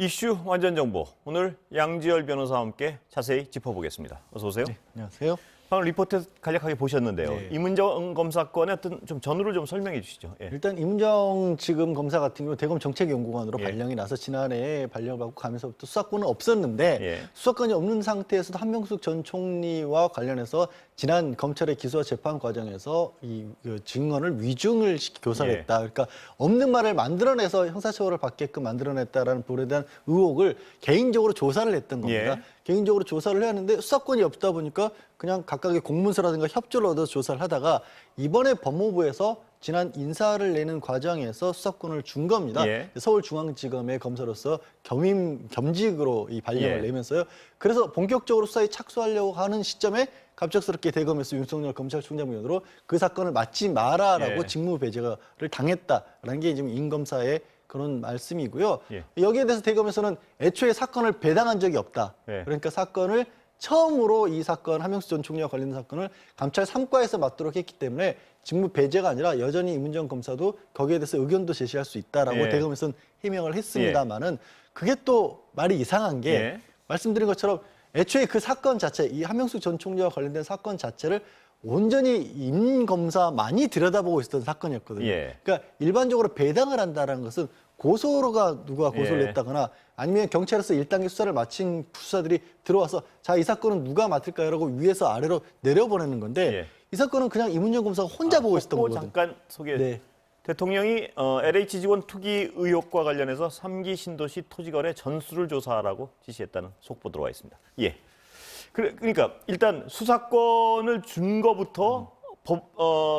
이슈 완전 정보. 오늘 양지열 변호사와 함께 자세히 짚어보겠습니다. 어서 오세요. 네, 안녕하세요. 방금 리포트 간략하게 보셨는데요. 네. 이문정 검사 건의 어떤 좀 전후를 좀 설명해 주시죠. 예. 일단 이문정 지금 검사 같은 경우 대검 정책연구관으로 예. 발령이 나서 지난해 발령을 받고 가면서부터 수사권은 없었는데 예. 수사권이 없는 상태에서도 한명숙 전 총리와 관련해서 지난 검찰의 기소와 재판 과정에서 그 증언을 위증을 교사를 예. 했다. 그러니까 없는 말을 만들어내서 형사처벌을 받게끔 만들어냈다라는 부분에 대한 의혹을 개인적으로 조사를 했던 겁니다. 예. 개인적으로 조사를 해야 하는데 수사권이 없다 보니까 그냥 각각의 공문서라든가 협조를 얻어서 조사를 하다가 이번에 법무부에서 지난 인사를 내는 과정에서 수사권을 준 겁니다. 예. 서울중앙지검의 검사로서 겸직으로 이 발령을 예. 내면서요. 그래서 본격적으로 수사에 착수하려고 하는 시점에 갑작스럽게 대검에서 윤석열 검찰총장 위원으로 그 사건을 맡지 마라라고 예. 직무 배제를 당했다라는 게 지금 임 검사의 그런 말씀이고요. 예. 여기에 대해서 대검에서는 애초에 사건을 배당한 적이 없다. 예. 그러니까 사건을 처음으로 이 사건 한명숙 전 총리와 관련된 사건을 감찰 3과에서 맡도록 했기 때문에 직무 배제가 아니라 여전히 이문정 검사도 거기에 대해서 의견도 제시할 수 있다라고 예. 대검에서는 해명을 했습니다만은 그게 또 말이 이상한 게 예. 말씀드린 것처럼 애초에 그 사건 자체, 이 한명숙 전 총리와 관련된 사건 자체를 온전히 임 검사만이 들여다보고 있었던 사건이었거든요. 예. 그러니까 일반적으로 배당을 한다는 것은 고소가 누가 고소를 예. 했다거나 아니면 경찰에서 1단계 수사를 마친 수사들이 들어와서 자, 이 사건은 누가 맡을까요?라고 위에서 아래로 내려보내는 건데 예. 이 사건은 그냥 이문정 검사가 혼자 보고 있었던 그거 거거든요. 잠깐 소개. 네. 대통령이 LH 직원 투기 의혹과 관련해서 3기 신도시 토지거래 전수를 조사하라고 지시했다는 속보 들어와 있습니다. 예. 그러니까 일단 수사권을 준 거부터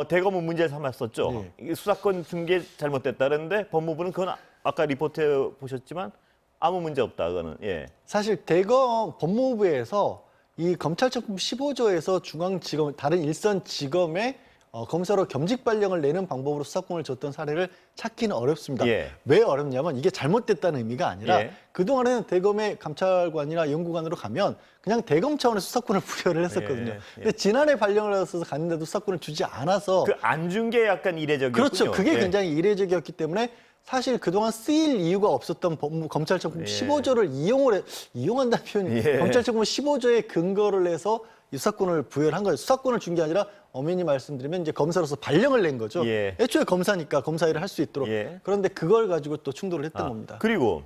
대검은 문제를 삼았었죠. 네. 이게 수사권 준 게 잘못됐다 그랬는데 법무부는 그건 아까 리포트에 보셨지만 아무 문제 없다. 그거는. 예. 사실 대검 법무부에서 이 검찰청법 15조에서 중앙지검 다른 일선 지검에 검사로 겸직 발령을 내는 방법으로 수사권을 줬던 사례를 찾기는 어렵습니다. 예. 왜 어렵냐면 이게 잘못됐다는 의미가 아니라 예. 그동안에는 대검의 감찰관이나 연구관으로 가면 그냥 대검 차원의 수사권을 부여를 했었거든요. 예. 근데 지난해 발령을 받아서 갔는데도 수사권을 주지 않아서 그 안 준 게 약간 이례적이었군요. 그렇죠. 그게 예. 굉장히 이례적이었기 때문에 사실 그동안 쓰일 이유가 없었던 검찰청법 예. 15조를 이용한다는 표현이 예. 검찰청법 15조에 근거를 해서 이 수사권을 부여를 한 거예요. 수사권을 준 게 아니라 엄연히 말씀드리면 이제 검사로서 발령을 낸 거죠. 예. 애초에 검사니까 검사 일을 할 수 있도록. 예. 그런데 그걸 가지고 또 충돌을 했던 겁니다. 그리고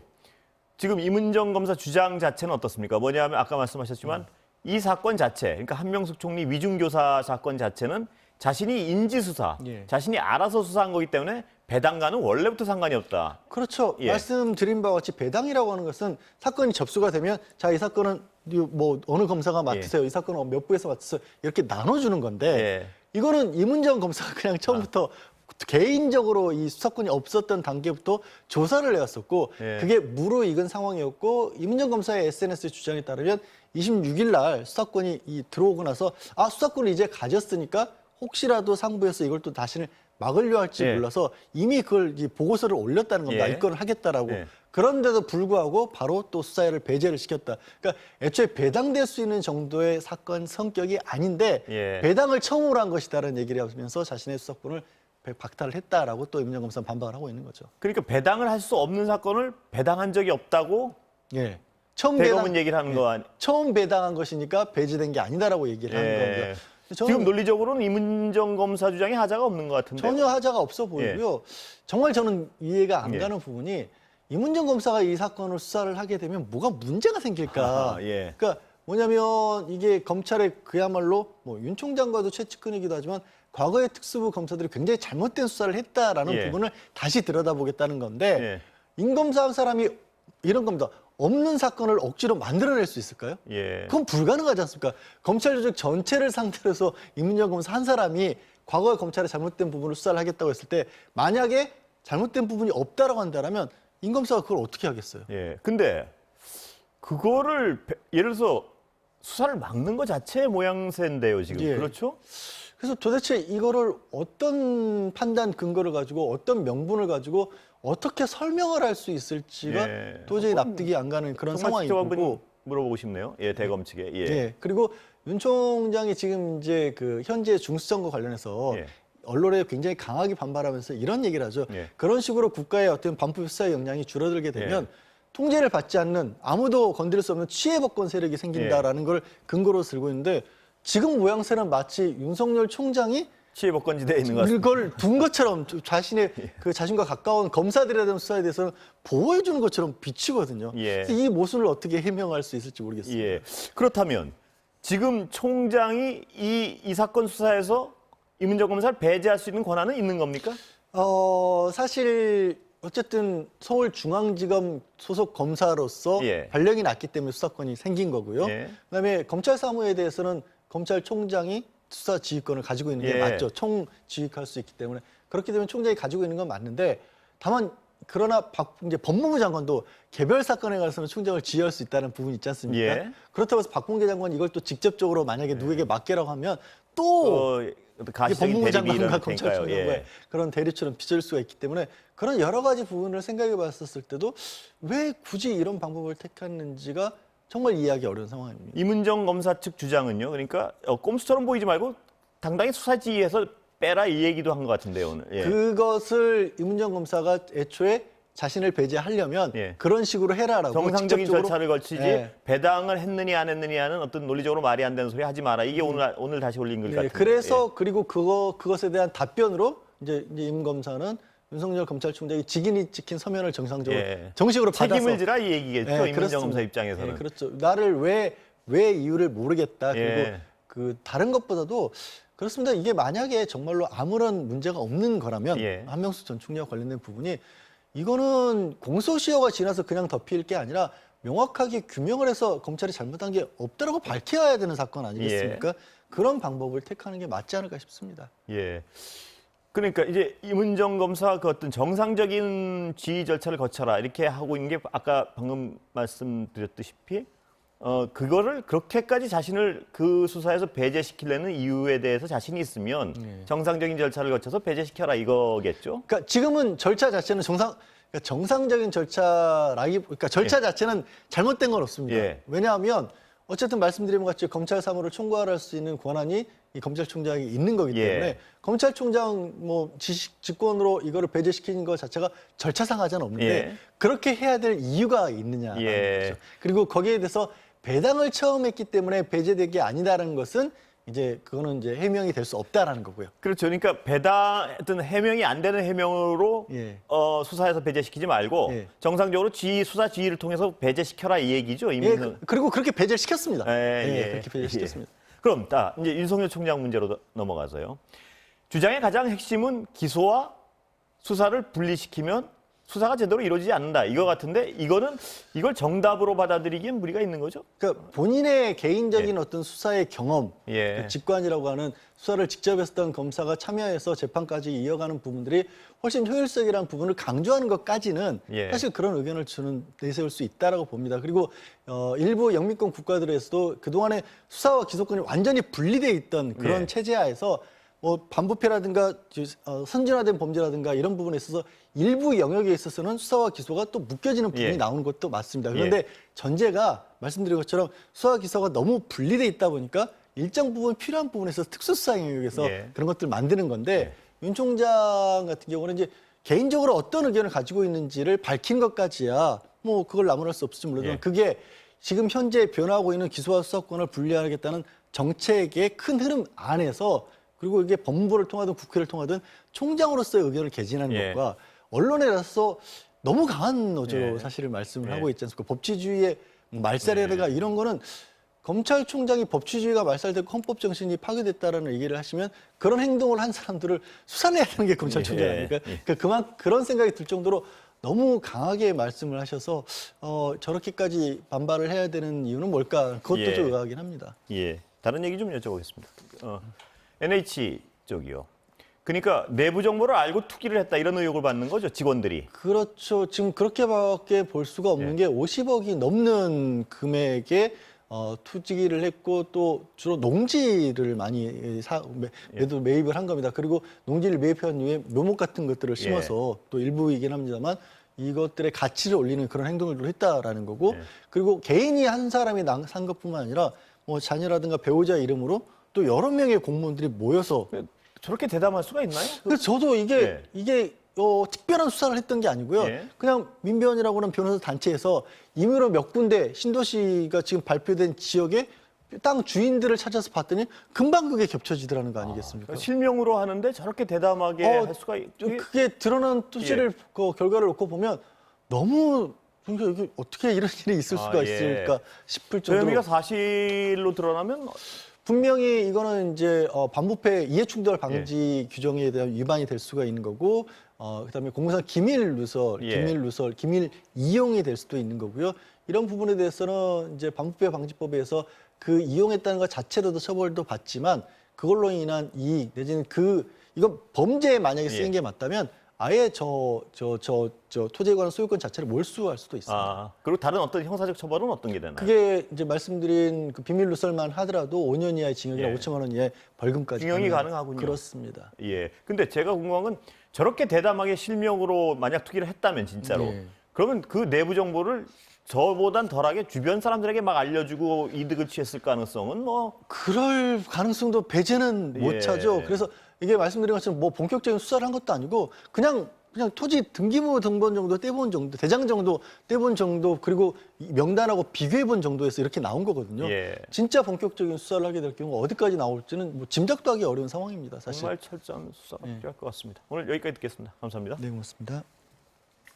지금 이문정 검사 주장 자체는 어떻습니까? 뭐냐면 아까 말씀하셨지만 이 사건 자체, 그러니까 한명숙 총리 위중교사 사건 자체는 자신이 인지수사, 예. 자신이 알아서 수사한 거기 때문에 배당과는 원래부터 상관이 없다. 그렇죠. 예. 말씀드린 바와 같이 배당이라고 하는 것은 사건이 접수가 되면 자, 이 사건은 뭐 어느 검사가 맡으세요. 이 사건은 몇 부에서 맡으세요. 이렇게 나눠주는 건데 예. 이거는 이문정 검사가 그냥 처음부터 개인적으로 이 수사권이 없었던 단계부터 조사를 해왔었고 예. 그게 무르익은 상황이었고 이문정 검사의 SNS 주장에 따르면 26일 날 수사권이 들어오고 나서 수사권을 이제 가졌으니까 혹시라도 상부에서 이걸 또 다시는 막으려 할지 예. 몰라서 이미 그걸 이 보고서를 올렸다는 겁니다. 예. 입건을 하겠다라고. 예. 그런데도 불구하고 바로 또 수사를 배제를 시켰다. 그러니까 애초에 배당될 수 있는 정도의 사건 성격이 아닌데 예. 배당을 처음으로 한 것이다라는 얘기를 하면서 자신의 수사권을 박탈을 했다라고 또 이문정 검사는 반박을 하고 있는 거죠. 그러니까 배당을 할 수 없는 사건을 배당한 적이 없다고 예. 처음 대검은 얘기를 하는 거 아니? 처음 배당한 것이니까 배제된 게 아니다라고 얘기를 하는 겁니다. 저는 지금 논리적으로는 이문정 검사 주장에 하자가 없는 것 같은데. 전혀 하자가 없어 보이고요. 정말 저는 이해가 안 가는 부분이 이문정 검사가 이 사건을 수사를 하게 되면 뭐가 문제가 생길까? 예. 그러니까 뭐냐면 이게 검찰의 그야말로 뭐 윤 총장과도 최측근이기도 하지만 과거의 특수부 검사들이 굉장히 잘못된 수사를 했다라는 예. 부분을 다시 들여다보겠다는 건데 예. 임 검사 한 사람이 이런 겁니다. 없는 사건을 억지로 만들어낼 수 있을까요? 예. 그건 불가능하지 않습니까? 검찰 조직 전체를 상대로 해서 이문정 검사 한 사람이 과거에 검찰의 잘못된 부분을 수사를 하겠다고 했을 때 만약에 잘못된 부분이 없다라고 한다면 임 검사가 그걸 어떻게 하겠어요? 예. 근데 그거를 예를 들어서 수사를 막는 것 자체의 모양새인데요, 지금. 예. 그렇죠? 그래서 도대체 이거를 어떤 판단 근거를 가지고 어떤 명분을 가지고 어떻게 설명을 할 수 있을지가 예. 도저히 납득이 안 가는 그런 정말 직접 상황이고 한번 물어보고 싶네요. 예, 대검 측에. 예. 예. 그리고 윤 총장이 지금 이제 그 현재 중수선거 관련해서 예. 언론에 굉장히 강하게 반발하면서 이런 얘기를 하죠. 예. 그런 식으로 국가의 어떤 반품 수사의 역량이 줄어들게 되면 통제를 받지 않는 아무도 건드릴 수 없는 취해법권 세력이 생긴다라는 걸 근거로 들고 있는데 지금 모양새는 마치 윤석열 총장이 치해법권지대에 있는 것 같습니다. 그걸 둔 것처럼 자신의 그 자신과 가까운 검사들에 대한 수사에 대해서는 보호해 주는 것처럼 비치거든요. 예. 그래서 이 모순을 어떻게 해명할 수 있을지 모르겠습니다. 예. 그렇다면 지금 총장이 이 사건 수사에서 이문정 검사를 배제할 수 있는 권한은 있는 겁니까? 사실 어쨌든 서울중앙지검 소속 검사로서 예. 발령이 났기 때문에 수사권이 생긴 거고요. 예. 그다음에 검찰 사무에 대해서는 검찰총장이 수사 지휘권을 가지고 있는 게 예. 맞죠. 총지휘할 수 있기 때문에 그렇기 때문에 총장이 가지고 있는 건 맞는데 다만 그러나 이제 법무부 장관도 개별 사건에 관해서는 총장을 지휘할 수 있다는 부분이 있지 않습니까? 예. 그렇다고 해서 박범계 장관이 이걸 또 직접적으로 만약에 누구에게 맡기라고 하면 또 어떤 이게 가시적인 법무부 대립이 장관과 일어날 검찰총장과의 테니까요. 예. 그런 대립처럼 빚을 수가 있기 때문에 그런 여러 가지 부분을 생각해 봤었을 때도 왜 굳이 이런 방법을 택했는지가 정말 이해하기 어려운 상황입니다. 이문정 검사 측 주장은요. 그러니까 꼼수처럼 보이지 말고 당당히 수사지휘해서 빼라 이 얘기도 한 것 같은데요. 오늘. 예. 그것을 이문정 검사가 애초에 자신을 배제하려면 예. 그런 식으로 해라라고 정상적인 직접적으로 절차를 거치지 예. 배당을 했느냐 안 했느냐는 어떤 논리적으로 말이 안 되는 소리 하지 마라. 이게 오늘 다시 올린 글 예, 같은데. 그래서 그리고 그것에 대한 답변으로 이제 임 검사는 윤석열 검찰총장이 직인이 찍힌 서면을 정상적으로 예. 정식으로 받아서 책임을 지라 이 얘기겠죠. 예, 이문정 그렇습니다. 검사 입장에서는. 예, 그렇죠. 나를 왜 이유를 모르겠다. 그리고 예. 그 다른 것보다도 그렇습니다. 이게 만약에 정말로 아무런 문제가 없는 거라면 예. 한명숙 전 총리와 관련된 부분이 이거는 공소시효가 지나서 그냥 덮일 게 아니라 명확하게 규명을 해서 검찰이 잘못한 게 없다라고 밝혀야 되는 사건 아니겠습니까? 그런 방법을 택하는 게 맞지 않을까 싶습니다. 예. 그러니까 이제 이문정 검사 그 어떤 정상적인 지휘 절차를 거쳐라 이렇게 하고 있는 게 아까 방금 말씀드렸다시피 그거를 그렇게까지 자신을 그 수사에서 배제시키려는 이유에 대해서 자신이 있으면 정상적인 절차를 거쳐서 배제시켜라 이거겠죠. 그러니까 지금은 절차 자체는 정상적인 그러니까 절차 자체는 잘못된 건 없습니다. 예. 왜냐하면 어쨌든 말씀드린 것 같이 검찰 사무를 총괄할 수 있는 권한이 이 검찰총장이 있는 거기 때문에 예. 검찰총장 직권으로 이거를 배제시키는 것 자체가 절차상 하자는 없는데 예. 그렇게 해야 될 이유가 있느냐라는 예. 거죠. 그리고 거기에 대해서 배당을 처음 했기 때문에 배제된 게 아니다라는 것은 그거는 이제 해명이 될 수 없다라는 거고요. 그렇죠. 그러니까 어떤 해명이 안 되는 해명으로 예. 수사에서 배제시키지 말고 예. 정상적으로 수사 지휘를 통해서 배제시켜라 이 얘기죠. 예, 이문정. 그리고 그렇게 배제를 시켰습니다. 예. 그렇게 배제시켰습니다. 그럼 이제 윤석열 총장 문제로 넘어가서요. 주장의 가장 핵심은 기소와 수사를 분리시키면 수사가 제대로 이루어지지 않는다. 이거 같은데 이걸 정답으로 받아들이기엔 무리가 있는 거죠? 그러니까 본인의 개인적인 어떤 수사의 경험, 예. 그 직관이라고 하는 수사를 직접 했던 검사가 참여해서 재판까지 이어가는 부분들이 훨씬 효율적이라는 부분을 강조하는 것까지는 예. 사실 그런 의견을 내세울 수 있다라고 봅니다. 그리고 일부 영미권 국가들에서도 그동안에 수사와 기소권이 완전히 분리돼 있던 그런 예. 체제하에서 반부패라든가 선진화된 범죄라든가 이런 부분에 있어서 일부 영역에 있어서는 수사와 기소가 또 묶여지는 부분이 예. 나오는 것도 맞습니다. 그런데 전제가 말씀드린 것처럼 수사와 기소가 너무 분리돼 있다 보니까 일정 부분 필요한 부분에서 특수수사 영역에서 예. 그런 것들 만드는 건데 윤 총장 같은 경우는 이제 개인적으로 어떤 의견을 가지고 있는지를 밝힌 것까지야 그걸 나무랄 수 없을지 몰라도 예. 그게 지금 현재 변화하고 있는 기소와 수사권을 분리하겠다는 정책의 큰 흐름 안에서 그리고 이게 법무부를 통하든 국회를 통하든 총장으로서의 의견을 개진하는 예. 것과 언론에 대해서 너무 강한 노조로 예. 사실을 말씀을 예. 하고 있지 않습니까? 법치주의의 말살이라든가 이런 거는 검찰총장이 법치주의가 말살되고 헌법 정신이 파괴됐다라는 얘기를 하시면 그런 행동을 한 사람들을 수사를 해야 되는 게 검찰총장 예. 아닙니까? 그러니까 그런 생각이 들 정도로 너무 강하게 말씀을 하셔서 저렇게까지 반발을 해야 되는 이유는 뭘까? 그것도 예. 좀 의아하긴 합니다. 예. 다른 얘기 좀 여쭤보겠습니다. NH 쪽이요. 그러니까 내부 정보를 알고 투기를 했다 이런 의혹을 받는 거죠, 직원들이. 그렇죠. 지금 그렇게밖에 볼 수가 없는 게 50억이 넘는 금액에 투기를 했고 또 주로 농지를 많이 매입을 한 겁니다. 그리고 농지를 매입한 이후에 묘목 같은 것들을 심어서 또 일부이긴 합니다만 이것들의 가치를 올리는 그런 행동을 했다라는 거고 그리고 개인이 한 사람이 산 것뿐만 아니라 자녀라든가 배우자 이름으로 또 여러 명의 공무원들이 모여서 저렇게 대담할 수가 있나요? 그래서 저도 이게 특별한 수사를 했던 게 아니고요. 예. 그냥 민변이라고 하는 변호사 단체에서 임의로 몇 군데 신도시가 지금 발표된 지역에 땅 주인들을 찾아서 봤더니 금방 그게 겹쳐지더라는 거 아니겠습니까? 실명으로 하는데 저렇게 대담하게 할 수가 좀 그게 드러난 토지를 그 결과를 놓고 보면 너무 그러니까 이게 어떻게 이런 일이 있을 수가 있을까 싶을 저 혐의가 정도로 사실로 드러나면 분명히 이거는 이제 반부패 이해충돌 방지 규정에 대한 위반이 될 수가 있는 거고 그다음에 공무상 기밀 누설, 기밀 이용이 될 수도 있는 거고요. 이런 부분에 대해서는 이제 반부패 방지법에서 그 이용했다는 것 자체로도 처벌도 받지만 그걸로 인한 이익 내지는 이건 범죄에 만약에 쓰인 게 맞다면 아예 토지에 관한 소유권 자체를 몰수할 수도 있습니다. 그리고 다른 어떤 형사적 처벌은 어떤 게 되나요? 그게 이제 말씀드린 그 비밀 누설만 하더라도 5년 이하의 징역이나 5천만 원 이하의 벌금까지 징역이 가능하군요. 그렇습니다. 예. 근데 제가 궁금한 건 저렇게 대담하게 실명으로 만약 투기를 했다면 진짜로 그러면 그 내부 정보를 저보단 덜하게 주변 사람들에게 막 알려주고 이득을 취했을 가능성은 뭐 그럴 가능성도 배제는 못 차죠. 그래서 이게 말씀드린 것처럼 뭐 본격적인 수사를 한 것도 아니고 그냥 토지 등기부 등본 정도 떼본 정도, 대장 정도 떼본 정도 그리고 명단하고 비교해본 정도에서 이렇게 나온 거거든요. 진짜 본격적인 수사를 하게 될 경우 어디까지 나올지는 뭐 짐작도 하기 어려운 상황입니다. 사실. 정말 철저한 수사가 필요할 것 같습니다. 오늘 여기까지 듣겠습니다. 감사합니다. 네, 고맙습니다.